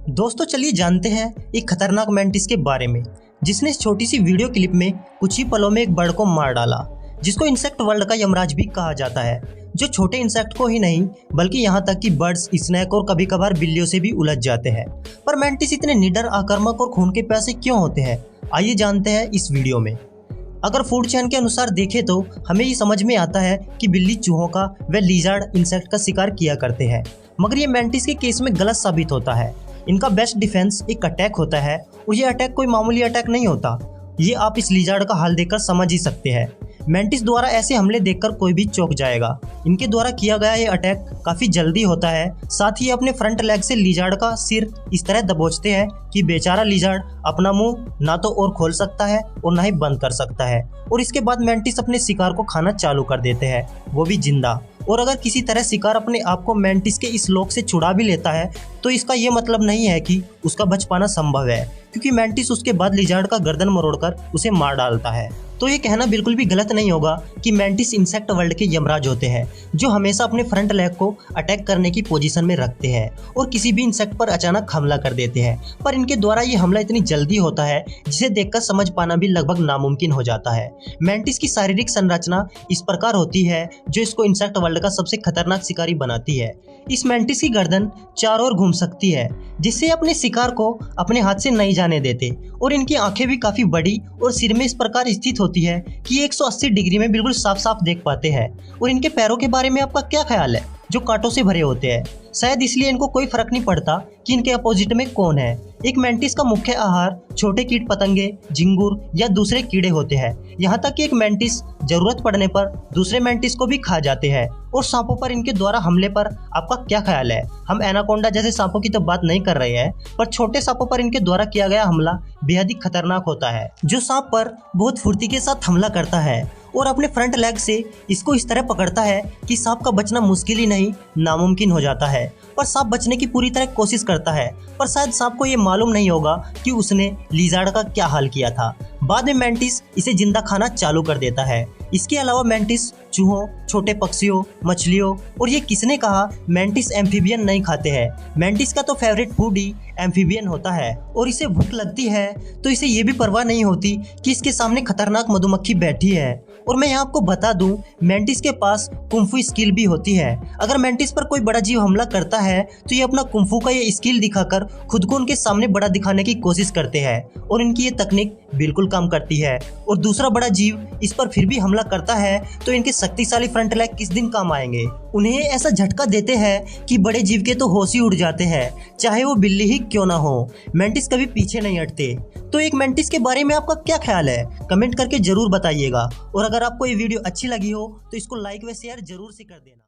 दोस्तों चलिए जानते हैं एक खतरनाक मेंटिस के बारे में जिसने इस छोटी सी वीडियो क्लिप में कुछ ही पलों में एक बर्ड को मार डाला, जिसको इंसेक्ट वर्ल्ड का यमराज भी कहा जाता है, जो छोटे इंसेक्ट को ही नहीं बल्कि यहाँ तक कि बर्ड्स, स्नेक और कभी कभार बिल्लियों से भी उलझ जाते हैं। पर मेंटिस इतने निडर, आक्रामक और खून के प्यासे क्यों होते हैं, आइए जानते हैं इस वीडियो में। अगर फूड चेन के अनुसार देखें तो हमें ये समझ में आता है कि बिल्ली चूहों का व लिजर्ड इंसेक्ट का शिकार किया करते हैं, मगर ये मेंटिस के केस में गलत साबित होता है। इनका बेस्ट डिफेंस एक अटैक होता है और ये अटैक कोई मामूली अटैक नहीं होता। ये आप इस लिजर्ड का हाल देखकर समझ ही सकते हैं। मेंटिस द्वारा ऐसे हमले देखकर कोई भी चौंक जाएगा। इनके द्वारा किया गया ये अटैक काफ़ी जल्दी होता है, साथ ही अपने फ्रंट लेग से लिजर्ड का सिर इस तरह दबोचते हैं कि बेचारा लिजर्ड अपना मुंह ना तो और खोल सकता है और ना ही बंद कर सकता है। और इसके बाद मेंटिस अपने शिकार को खाना चालू कर देते हैं, वो भी जिंदा। और अगर किसी तरह शिकार अपने आप को मेंटिस के इस लोक से छुड़ा भी लेता है तो इसका ये मतलब नहीं है कि उसका बच पाना संभव है, क्योंकि मेंटिस उसके बाद लिजर्ड का गर्दन मरोड़कर उसे मार डालता है। तो ये कहना बिल्कुल भी गलत नहीं होगा कि मेंटिस इंसेक्ट वर्ल्ड के यमराज होते हैं, जो हमेशा अपने फ्रंट लेग को अटैक करने की पोजीशन में रखते हैं और किसी भी इंसेक्ट पर अचानक हमला कर देते हैं। पर इनके द्वारा ये हमला इतनी जल्दी होता है जिसे देखकर समझ पाना भी लगभग नामुमकिन हो जाता है। मेंटिस की शारीरिक संरचना इस प्रकार होती है जो इसको इंसेक्ट वर्ल्ड का सबसे खतरनाक शिकारी बनाती है। इस मेंटिस की गर्दन चारों ओर घूम सकती है, जिससे अपने शिकार को अपने हाथ से नहीं जाने देते। और इनकी आंखें भी काफी बड़ी और सिर में इस प्रकार स्थित होती है कि 180 डिग्री में बिल्कुल साफ साफ देख पाते हैं। और इनके पैरों के बारे में आपका क्या ख्याल है, जो कांटों से भरे होते हैं? शायद इसलिए इनको कोई फर्क नहीं पड़ता कि इनके अपोजिट में कौन है। एक मेंटिस का मुख्य आहार छोटे कीट पतंगे, झिंगुर या दूसरे कीड़े होते हैं। यहाँ तक कि एक मेंटिस जरूरत पड़ने पर दूसरे मेंटिस को भी खा जाते हैं। और सांपों पर इनके द्वारा हमले पर आपका क्या ख्याल है? हम एनाकोंडा जैसे सांपों की तो बात नहीं कर रहे हैं, पर छोटे सांपों पर इनके द्वारा किया गया हमला बेहद ही खतरनाक होता है, जो सांप पर बहुत फुर्ती के साथ हमला करता है और अपने फ्रंट लेग से इसको इस तरह पकड़ता है कि सांप का बचना मुश्किल ही नहीं नामुमकिन हो जाता है। पर सांप बचने की पूरी तरह कोशिश करता है, पर शायद सांप को ये मालूम नहीं होगा कि उसने लिजर्ड का क्या हाल किया था। बाद में मेंटिस इसे जिंदा खाना चालू कर देता है। इसके अलावा मेंटिस चूहों, छोटे पक्षियों, मछलियों और ये किसने कहा मेंटिस एम्फीबियन नहीं खाते हैं। मेंटिस का तो फेवरेट फूड ही एम्फीबियन होता है। और इसे भूख लगती है तो इसे ये भी परवाह नहीं होती कि इसके सामने खतरनाक मधुमक्खी बैठी है। और मैं यहाँ आपको बता दूं, मेंटिस के पास कुंफू स्किल भी होती है। अगर मेंटिस पर कोई बड़ा जीव हमला करता है तो ये अपना कुंफू का ये स्किल दिखाकर खुद को उनके सामने बड़ा दिखाने की कोशिश करते हैं और इनकी ये तकनीक बिल्कुल काम करती है। और दूसरा बड़ा जीव इस पर फिर भी हमला करता है तो इनके शक्तिशाली फ्रंट लेग किस दिन काम आएंगे। उन्हें ऐसा झटका देते हैं कि बड़े जीव के तो होश ही उड़ जाते हैं, चाहे वो बिल्ली ही क्यों ना हो। मेंटिस कभी पीछे नहीं हटते। तो एक मेंटिस के बारे में आपका क्या ख्याल है, कमेंट करके जरूर बताइएगा। और अगर आपको ये वीडियो अच्छी लगी हो तो इसको लाइक व शेयर जरूर से कर देना।